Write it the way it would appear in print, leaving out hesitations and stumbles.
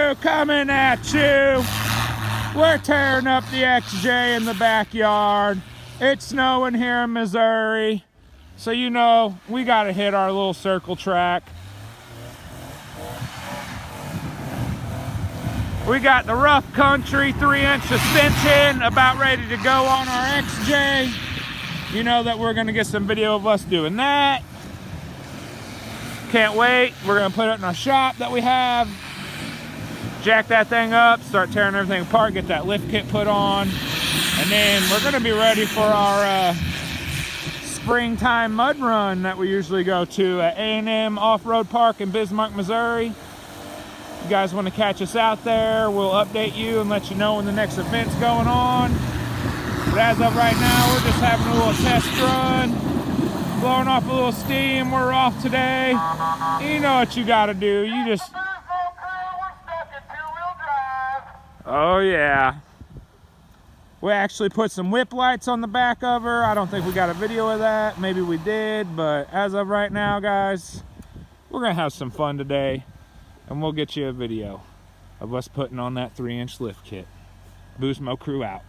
Crew coming at you. We're tearing up the XJ in the backyard. It's snowing here in Missouri, so you know we gotta hit our little circle track. We got the rough country 3-inch suspension about ready to go on our XJ. You know that we're gonna get some video of us doing that. Can't wait. We're gonna put it in our shop that we have. Jack that thing up, start tearing everything apart, get that lift kit put on, and then we're gonna be ready for our springtime mud run that we usually go to at A&M Off-Road Park in Bismarck, Missouri. You guys want to catch us out there, we'll update you and let you know when the next event's going on. But as of right now, we're just having a little test run, blowing off a little steam. We're off today. You know what you gotta do, you just... Oh yeah. We actually put some whip lights on the back of her. I don't think we got a video of that. Maybe we did, but as of right now, guys, we're gonna have some fun today, and we'll get you a video of us putting on that 3-inch lift kit. Boostmo Crew out.